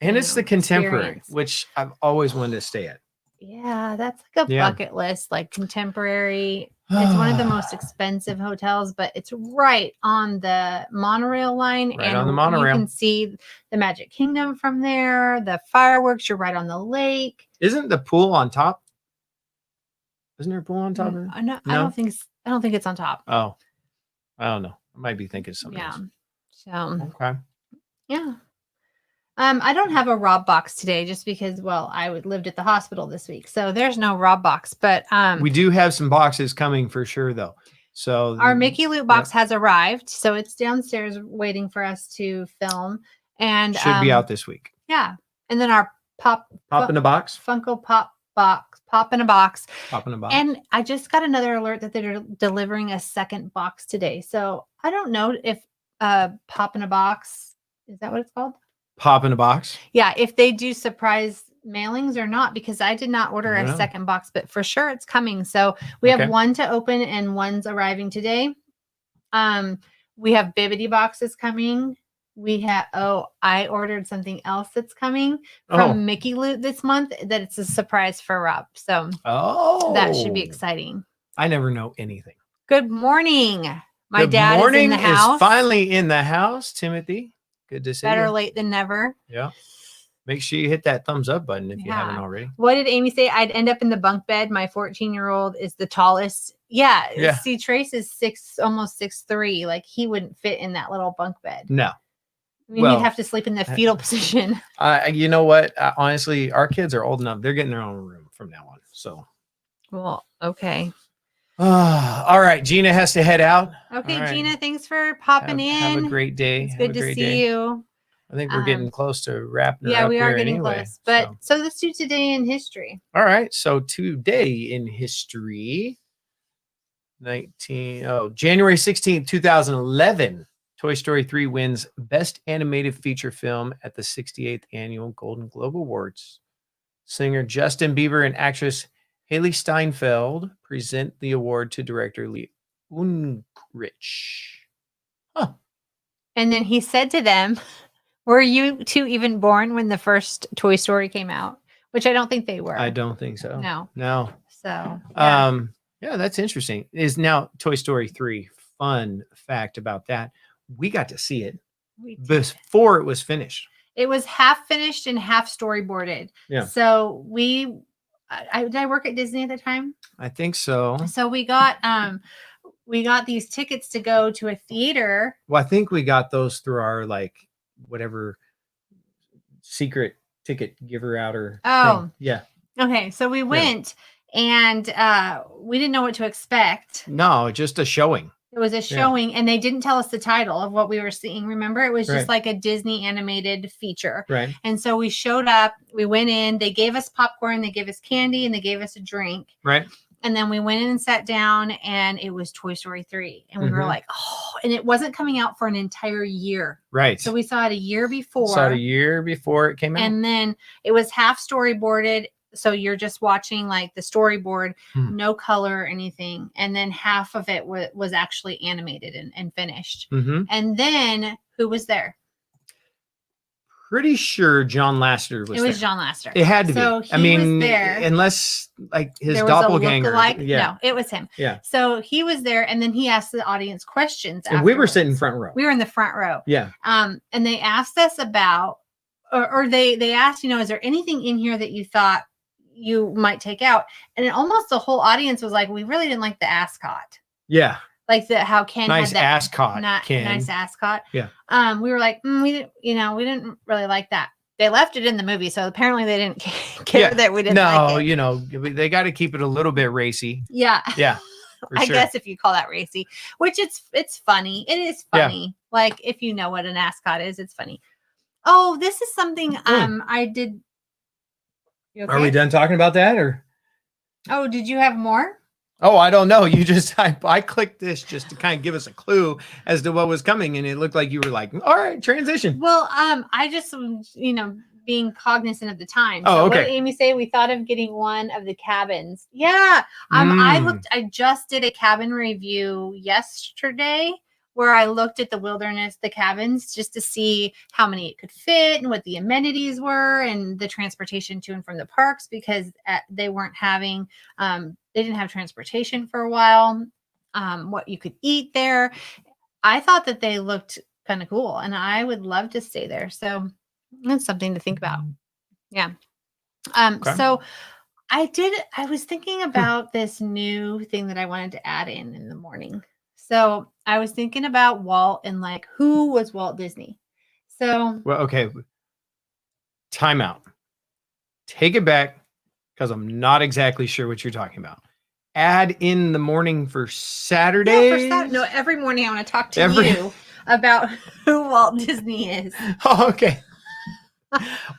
And it's the Contemporary, which I've always wanted to stay at.
Yeah, that's like a bucket list, like Contemporary. It's one of the most expensive hotels, but it's right on the monorail line.
Right on the monorail.
You can see the Magic Kingdom from there, the fireworks. You're right on the lake.
Isn't the pool on top? Isn't there a pool on top of it?
No, I don't think it's on top.
Oh, I don't know. I might be thinking something else.
So
okay.
Yeah. I don't have a Rob box today just because, I lived at the hospital this week. So there's no Rob box, but
we do have some boxes coming for sure though. So
our Mickey Loot box has arrived. So it's downstairs waiting for us to film and
should be out this week.
Yeah. And then our Pop
in a box.
Funko Pop Pop in a Box.
Pop in a Box.
And I just got another alert that they're delivering a second box today. So I don't know if Pop in a Box, is that what it's called?
Pop in a Box.
Yeah, if they do surprise mailings or not, because I did not order a second box, but for sure it's coming. So we have one to open and one's arriving today. We have Bibbidi boxes coming. We have I ordered something else that's coming from Mickey Loot this month that it's a surprise for Rob. So that should be exciting.
I never know anything.
Good morning. My dad is in the house.
Is finally in the house, Timothy. Good to see you.
Better late than never.
Yeah. Make sure you hit that thumbs up button if you haven't already.
What did Amy say? I'd end up in the bunk bed. My 14-year-old is the tallest. Yeah. See, Trace is almost 6'3". Like he wouldn't fit in that little bunk bed.
No.
I mean, you'd have to sleep in the fetal position.
You know what? Honestly, our kids are old enough. They're getting their own room from now on. So.
Well, okay.
All right. Gina has to head out.
Okay, right. Gina, thanks for popping in.
Have a great day.
It's good to see you.
I think we're getting close to wrapping it up.
Yeah, we are
here
getting
anyway,
close. But so let's do today in history.
All right. So today in history, January 16th, 2011, Toy Story 3 wins Best Animated Feature Film at the 68th Annual Golden Globe Awards. Singer Justin Bieber and actress Haley Steinfeld present the award to director Lee Unkrich. Huh.
And then he said to them, were you two even born when the first Toy Story came out? Which I don't think they were.
I don't think so.
No. So,
yeah, that's interesting. Is now Toy Story 3. Fun fact about that. We got to see it before it was finished.
It was half finished and half storyboarded.
Yeah.
So did I work at Disney at the time?
I think so.
So we got these tickets to go to a theater.
Well, I think we got those through our whatever secret ticket giver outer.
Oh,
yeah.
Okay, so we went and we didn't know what to expect.
No, just a showing.
It was a showing, and they didn't tell us the title of what we were seeing. Remember, it was just like a Disney animated feature.
Right.
And so we showed up, we went in, they gave us popcorn, they gave us candy, and they gave us a drink.
Right.
And then we went in and sat down, and it was Toy Story 3. And we were like, and it wasn't coming out for an entire year.
Right.
So we saw it a year before.
It came out.
And then it was half storyboarded. So you're just watching like the storyboard, no color or anything. And then half of it was actually animated and finished. And then who was there?
Pretty sure John Lasseter was there.
It was John Lasseter.
It had to be.
So he was there.
Unless his
there
doppelganger.
Was a no, it was him.
Yeah.
So he was there, and then he asked the audience questions.
And we were sitting front row.
We were in the front row.
Yeah.
And they asked us about, or they asked, is there anything in here that you thought you might take out? And almost the whole audience was like, we really didn't like the ascot.
Yeah.
Like how Ken
nice
had that
ascot.
Nice ascot.
Yeah.
We were like, we didn't really like that. They left it in the movie, so apparently they didn't care that we didn't like it.
They got to keep it a little bit racy.
Yeah.
Yeah.
I guess if you call that racy, which it's funny. It is funny. Yeah. Like if you know what an ascot is, it's funny. Oh, this is something I did. Okay?
Are we done talking about that or?
Oh, did you have more?
Oh, I don't know. You just, I clicked this just to kind of give us a clue as to what was coming. And it looked like you were like, all right, transition.
Well, I just, being cognizant of the time.
Oh,
so
okay.
What did Amy say? We thought of getting one of the cabins. Yeah. I just did a cabin review yesterday where I looked at the cabins, just to see how many it could fit and what the amenities were and the transportation to and from the parks, because they weren't having, they didn't have transportation for a while, what you could eat there. I thought that they looked kind of cool and I would love to stay there. So that's something to think about. Yeah. Okay. So I was thinking about this new thing that I wanted to add in the morning. So I was thinking about Walt and who was Walt Disney? So.
Well, okay. Time out. Take it back because I'm not exactly sure what you're talking about. Add in the morning for Saturday.
Yeah, no, every morning I want to talk to you about who Walt Disney is.
Oh, okay.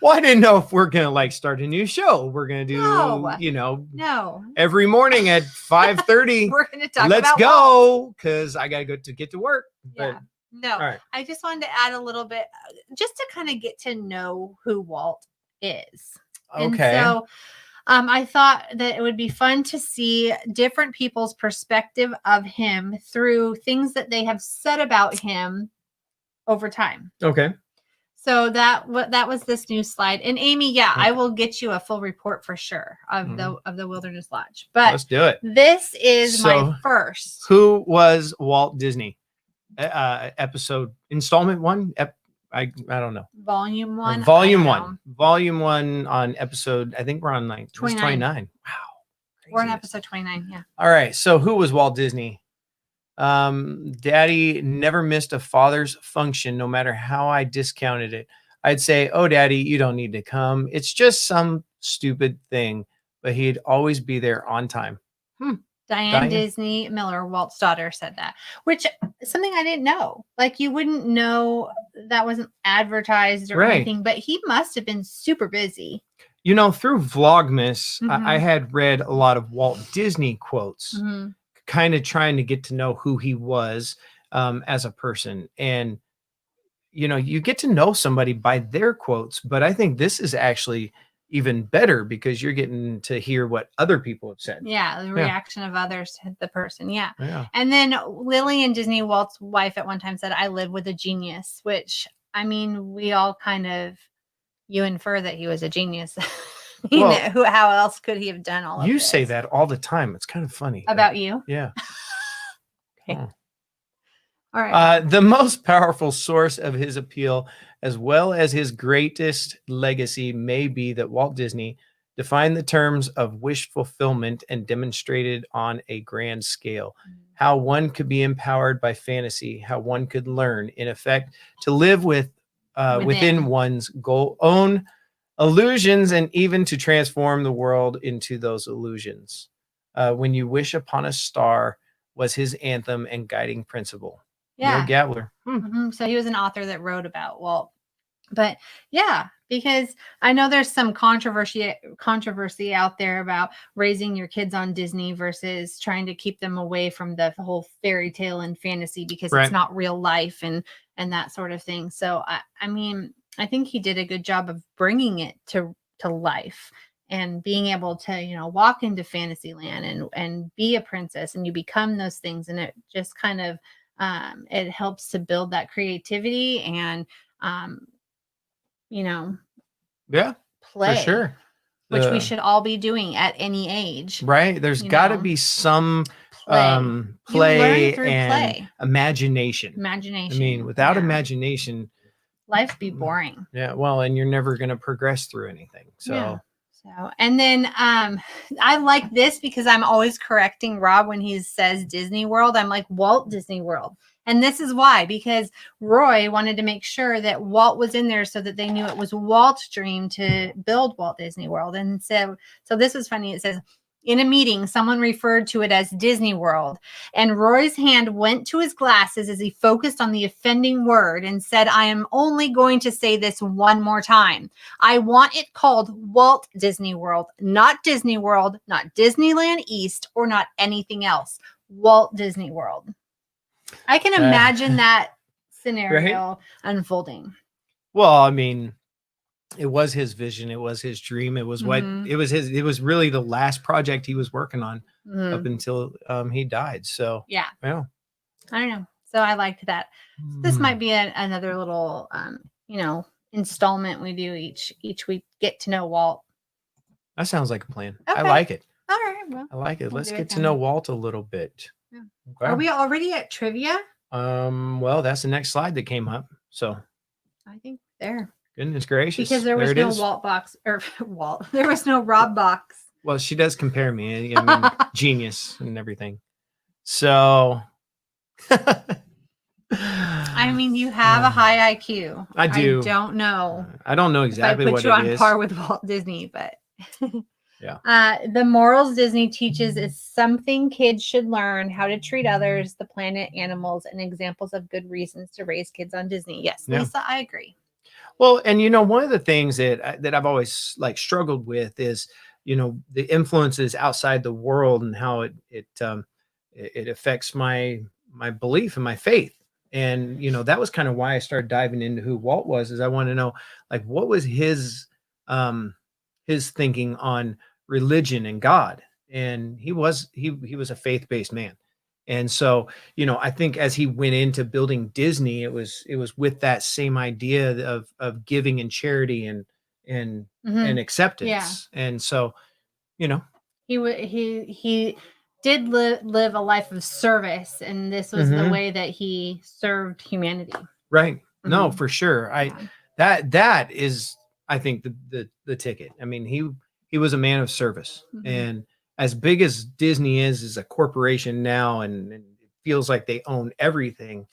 Well, I didn't know if we're gonna like start a new show. We're gonna do,
No.
every morning at 5:30.
We're going to talk
Let's
about Walt.
go, because I gotta go to get to work.
Yeah. No,
all right.
I just wanted to add a little bit just to kind of get to know who Walt is.
Okay.
And so I thought that it would be fun to see different people's perspective of him through things that they have said about him over time.
Okay.
So that was this new slide. And Amy, I will get you a full report for sure of the Wilderness Lodge. But
let's do it.
This is my first.
Who was Walt Disney? Installment 1? I don't know.
Volume 1.
Volume 1. Volume 1 on episode, I think we're on like 29. Wow.
We're on episode 29, yeah.
All right. So who was Walt Disney? Daddy never missed a father's function, no matter how I discounted it. I'd say, "Oh, Daddy, you don't need to come. It's just some stupid thing." But he'd always be there on time.
Diane Disney Miller, Walt's daughter, said that, which is something I didn't know. Like, you wouldn't know that wasn't advertised or anything, but he must have been super busy.
Through Vlogmas, I had read a lot of Walt Disney quotes, kind of trying to get to know who he was as a person. And, you get to know somebody by their quotes, but I think this is actually even better because you're getting to hear what other people have said.
Yeah, the reaction of others to the person. Yeah. And then Lillian Disney, Walt's wife, at one time said, "I live with a genius," which, I mean, we all kind of, you infer that he was a genius. How else could he have done all of this?
You say that all the time. It's kind of funny.
About you?
Yeah.
Okay. All right.
The most powerful source of his appeal, as well as his greatest legacy, may be that Walt Disney defined the terms of wish fulfillment and demonstrated on a grand scale how one could be empowered by fantasy, how one could learn, in effect, to live within one's own illusions, and even to transform the world into those illusions. When you wish upon a star was his anthem and guiding principle.
Yeah.
Neil Gabler.
So he was an author that wrote about Walt. But yeah, because I know there's some controversy out there about raising your kids on Disney versus trying to keep them away from the whole fairy tale and fantasy because it's not real life and that sort of thing. So I mean, I think he did a good job of bringing it to life and being able to, walk into Fantasyland and be a princess, and you become those things. And it just kind of, it helps to build that creativity and, play.
For sure.
Which we should all be doing at any age.
Right. There's got to be some play and imagination. I mean, without imagination,
life be boring.
Yeah. Well, and you're never going to progress through anything. So,
and then I like this because I'm always correcting Rob when he says Disney World. I'm like, Walt Disney World. And this is why, because Roy wanted to make sure that Walt was in there so that they knew it was Walt's dream to build Walt Disney World. And so this was funny. It says, in a meeting, someone referred to it as Disney World, and Roy's hand went to his glasses as he focused on the offending word and said, "I am only going to say this one more time. I want it called Walt Disney World, not Disney World, not Disneyland East, or not anything else. Walt Disney World." I can imagine that scenario unfolding.
Well, I mean, it was his vision. It was his dream. It was it was really the last project he was working on up until he died. So,
yeah. I don't know. So I liked that. This might be another little, installment we do each week. Get to know Walt.
That sounds like a plan.
Okay.
I like it.
All right. Well,
I like it. Let's get to know Walt a little bit.
Yeah.
Okay.
Are we already at trivia?
Well, that's the next slide that came up. So
I think there.
Goodness gracious.
Because there was no Walt box or Walt. There was no Rob box.
Well, she does compare me. I mean, genius and everything. So
I mean, you have a high IQ.
I do.
I don't know.
I don't know exactly what it is.
I put you on par with Walt Disney, but
yeah.
The morals Disney teaches is something kids should learn: how to treat others, the planet, animals, and examples of good reasons to raise kids on Disney. Yes, Lisa, I agree.
Well, and you know, one of the things that I've always like struggled with is, you know, the influences outside the world and how it affects my belief and my faith. And you know, that was kind of why I started diving into who Walt was, is I want to know like what was um his thinking on religion and God. And he was a faith-based man. And so, you know, I think as he went into building Disney, it was with that same idea of giving and charity and
Hmm.
and
Yeah.
acceptance. And so, you know,
He did live a life of service, and this was the
mhm,
way that he served humanity.
right. No,
Mhm.
for sure. I
Yeah.
that is I think the ticket. I mean, he was a man of service.
Mhm.
And as big as Disney is a corporation now, and it feels like they own everything,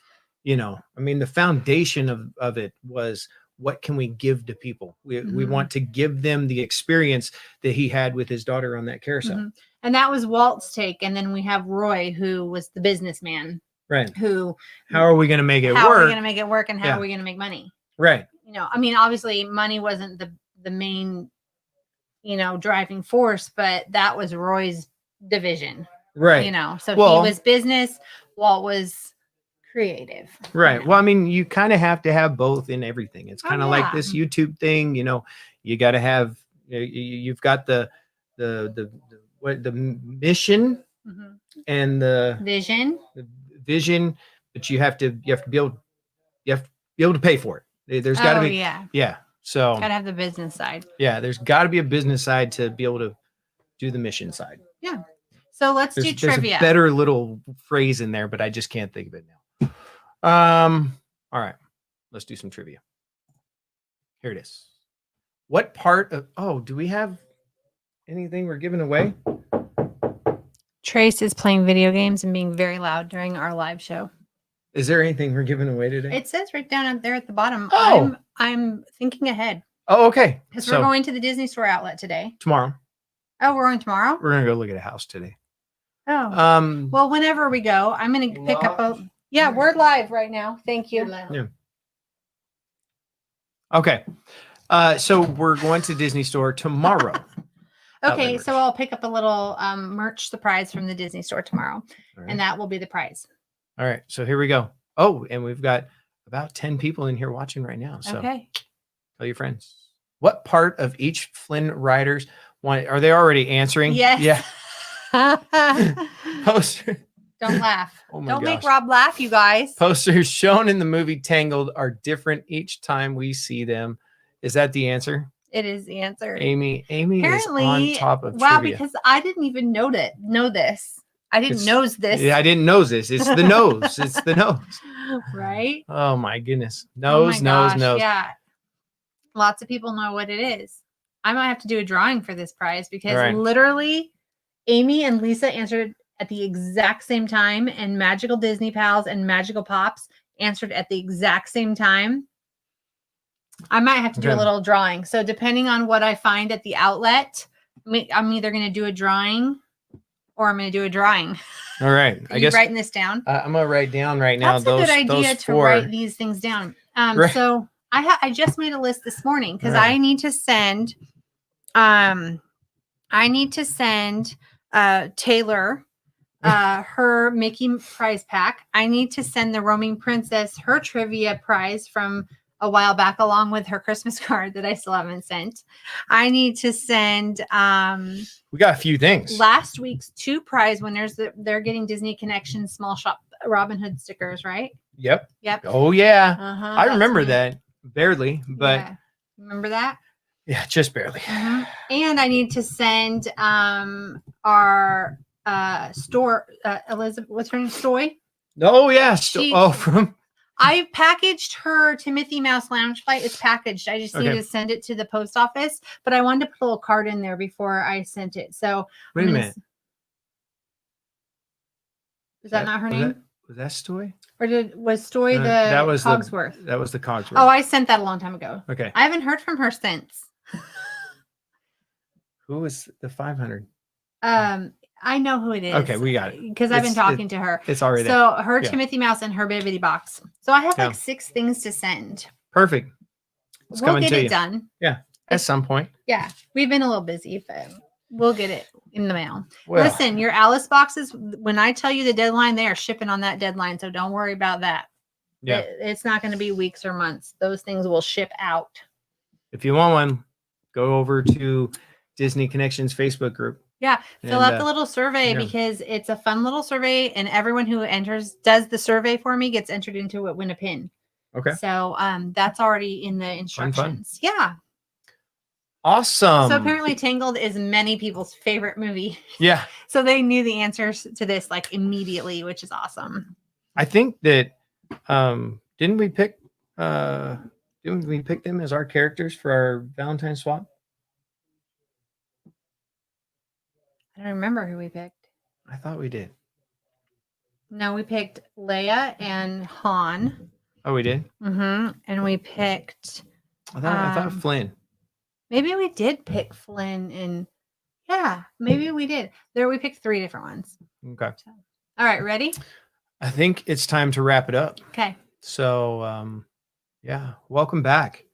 you know. I mean, the foundation of it was, what can we give to people? We
Mhm.
want to give them the experience that he had with his daughter on that carousel.
Mhm. And that was Walt's take. And then we have Roy, who was the businessman,
Right.
who,
How are we going to make it
how are we going
work?
to make it work, and how
Yeah.
are we going to make money?
Right.
You know, I mean, obviously, money wasn't the main, driving force, but that was Roy's division.
Right.
So he
Well,
was business, Walt was creative.
right. Well, I mean, you kind of have to have both in everything. It's
Oh,
kind of like
yeah.
this YouTube thing, you know, you got to have, you've got the mission
Mhm.
and
Vision.
the vision, but you have to be able to pay for it. There's got to
Oh,
be,
yeah.
yeah. So
Gotta have the business side.
yeah, there's got to be a business side to be able to do the mission side.
Yeah. So let's do
There's a
trivia.
better little phrase in there, but I just can't think of it now. All right, let's do some trivia. Here it is. What part of, oh, do we have anything we're giving away?
Trace is playing video games and being very loud during our live show.
Is there anything we're giving away today?
It says right down there at the bottom.
Oh.
I'm thinking ahead
Oh, okay.
because
So
we're going to the Disney Store outlet today.
tomorrow,
Oh, we're going tomorrow?
we're gonna go look at a house today.
Oh. Well, whenever we go, I'm going to pick up a. Yeah, we're live right now. Thank you.
Yeah. Okay. So we're going to Disney Store tomorrow.
Okay,
Outlet
so
merch.
I'll pick up a little merch surprise from the Disney Store tomorrow,
All right.
and that will be the prize.
All right. So here we go. Oh, and we've got about 10 people in here watching right now. So
Okay.
tell your friends. What part of each Flynn Riders want? Are they already answering?
Yes.
Yeah. Poster.
Don't laugh.
Oh my
Don't make
gosh.
Rob laugh, you guys.
Posters shown in the movie Tangled are different each time we see them. Is that the answer?
It is the answer.
Amy
Apparently,
is on top of
wow,
trivia.
because I didn't even know this. I didn't know this.
Yeah, I didn't know this. It's the nose. It's the nose.
Right?
Oh my goodness.
Oh my
Nose.
gosh, yeah. Lots of people know what it is. I might have to do a drawing for this prize because
Right.
literally Amy and Lisa answered at the exact same time, and Magical Disney Pals and Magical Pops answered at the exact same time. I might have to do a
Okay.
little drawing. So depending on what I find at the outlet, I'm either going to do a drawing or I'm going to do a drawing.
All right.
Are you writing this down?
I'm gonna write down right now.
That's a good idea
those
to
four.
write these things down.
Right.
So I just made a list this morning because
Right.
I need to send Taylor her Mickey prize pack. I need to send the Roaming Princess her trivia prize from a while back, along with her Christmas card that I still haven't sent. I need to send
We got a few things.
last week's 2 prize winners. They're getting Disney Connexions small shop Robin Hood stickers, right?
Yep.
Yep.
Oh yeah.
Uh-huh,
I
that's
remember
me.
that barely, but
Yeah. Remember that?
yeah, just barely.
Mhm. And I need to send our store Elizabeth, what's her name? Stoy.
Oh yeah.
She-
From
I packaged her Timothy Mouse Lounge flight. It's packaged. I just need
Okay.
to send it to the post office, but I wanted to put a little card in there before I sent it. So
wait a
I'm gonna
minute.
is that not her name?
Was that Stoy?
Or was Stoy the
that was
Cogsworth?
That was the Cogsworth.
Oh, I sent that a long time ago.
Okay.
I haven't heard from her since.
Who was the 500?
I know who it is.
Okay, we got it.
Because I've been
It's-
talking to her.
It's already there.
So her
Yeah.
Timothy Mouse and her Bibbidi box. So I have
Yeah.
like 6 things to send.
Perfect. It's
we'll
coming
get
to
it
you.
done.
Yeah, at some point.
Yeah, we've been a little busy, but we'll get it in the mail.
Well,
Listen, your Alice boxes, when I tell you the deadline, they are shipping on that deadline. So don't worry about that.
yeah.
It's not going to be weeks or months. Those things will ship out.
If you want one, go over to Disney Connections Facebook group.
Yeah, fill
And,
out the little survey
yeah.
because it's a fun little survey, and everyone who does the survey for me gets entered into it, win a pin.
Okay.
So that's already in the
Fun.
instructions. Yeah.
Awesome.
So apparently Tangled is many people's favorite movie.
Yeah.
So they knew the answers to this like immediately, which is awesome.
I think that didn't we pick them as our characters for our Valentine swap?
I don't remember who we picked.
I thought we did.
No, we picked Leia and Han.
Oh, we did?
Mm-hmm. And we picked
I thought Flynn.
maybe we did pick Flynn and yeah, maybe we did. We picked 3 different ones.
Okay.
So, all right, ready?
I think it's time to wrap it up.
Okay.
So yeah, welcome back.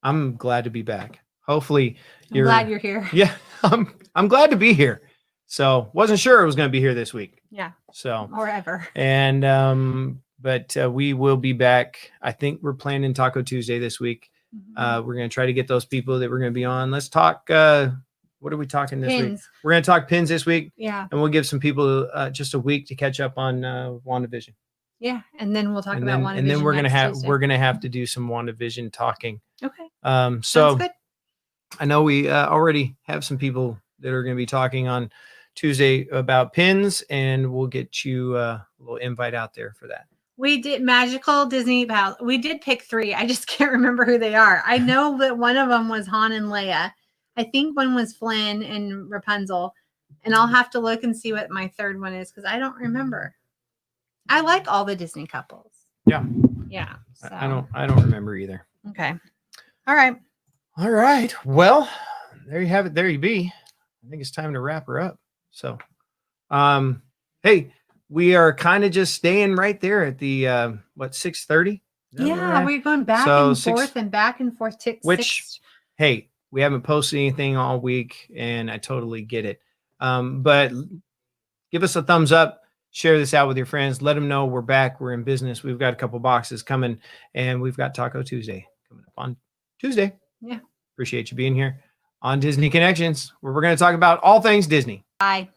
I'm glad to be back. Hopefully
I'm glad you're here.
Yeah, I'm glad to be here. So wasn't sure it was going to be here this week.
Yeah.
So
or ever.
And but we will be back. I think we're planning Taco Tuesday this week.
Mm-hmm.
We're going to try to get those people that we're going to be on. Let's talk. What are we talking this week? We're going to talk pins this week.
Yeah.
And we'll give some people just a week to catch up on WandaVision.
Yeah, and then we'll talk about WandaVision.
And then we're gonna have to do some WandaVision talking.
Okay.
So
sounds good.
I know we already have some people that are going to be talking on Tuesday about pins, and we'll get you a little invite out there for that.
We did Magical Disney Pals. We did pick 3. I just can't remember who they are. I know that one of them was Han and Leia. I think one was Flynn and Rapunzel, and I'll have to look and see what my third one is because I don't remember. I like all the Disney couples.
Yeah.
Yeah. So.
I don't remember either.
Okay. All right.
All right. Well, there you have it. There you be. I think it's time to wrap her up. So, hey, we are kind of just staying right there at the 6:30.
Yeah, we're going back and forth and back and forth.
Hey, we haven't posted anything all week, and I totally get it. But give us a thumbs up. Share this out with your friends. Let them know we're back. We're in business. We've got a couple boxes coming, and we've got Taco Tuesday coming up on Tuesday.
Yeah.
Appreciate you being here on Disney Connections, where we're going to talk about all things Disney.
Bye.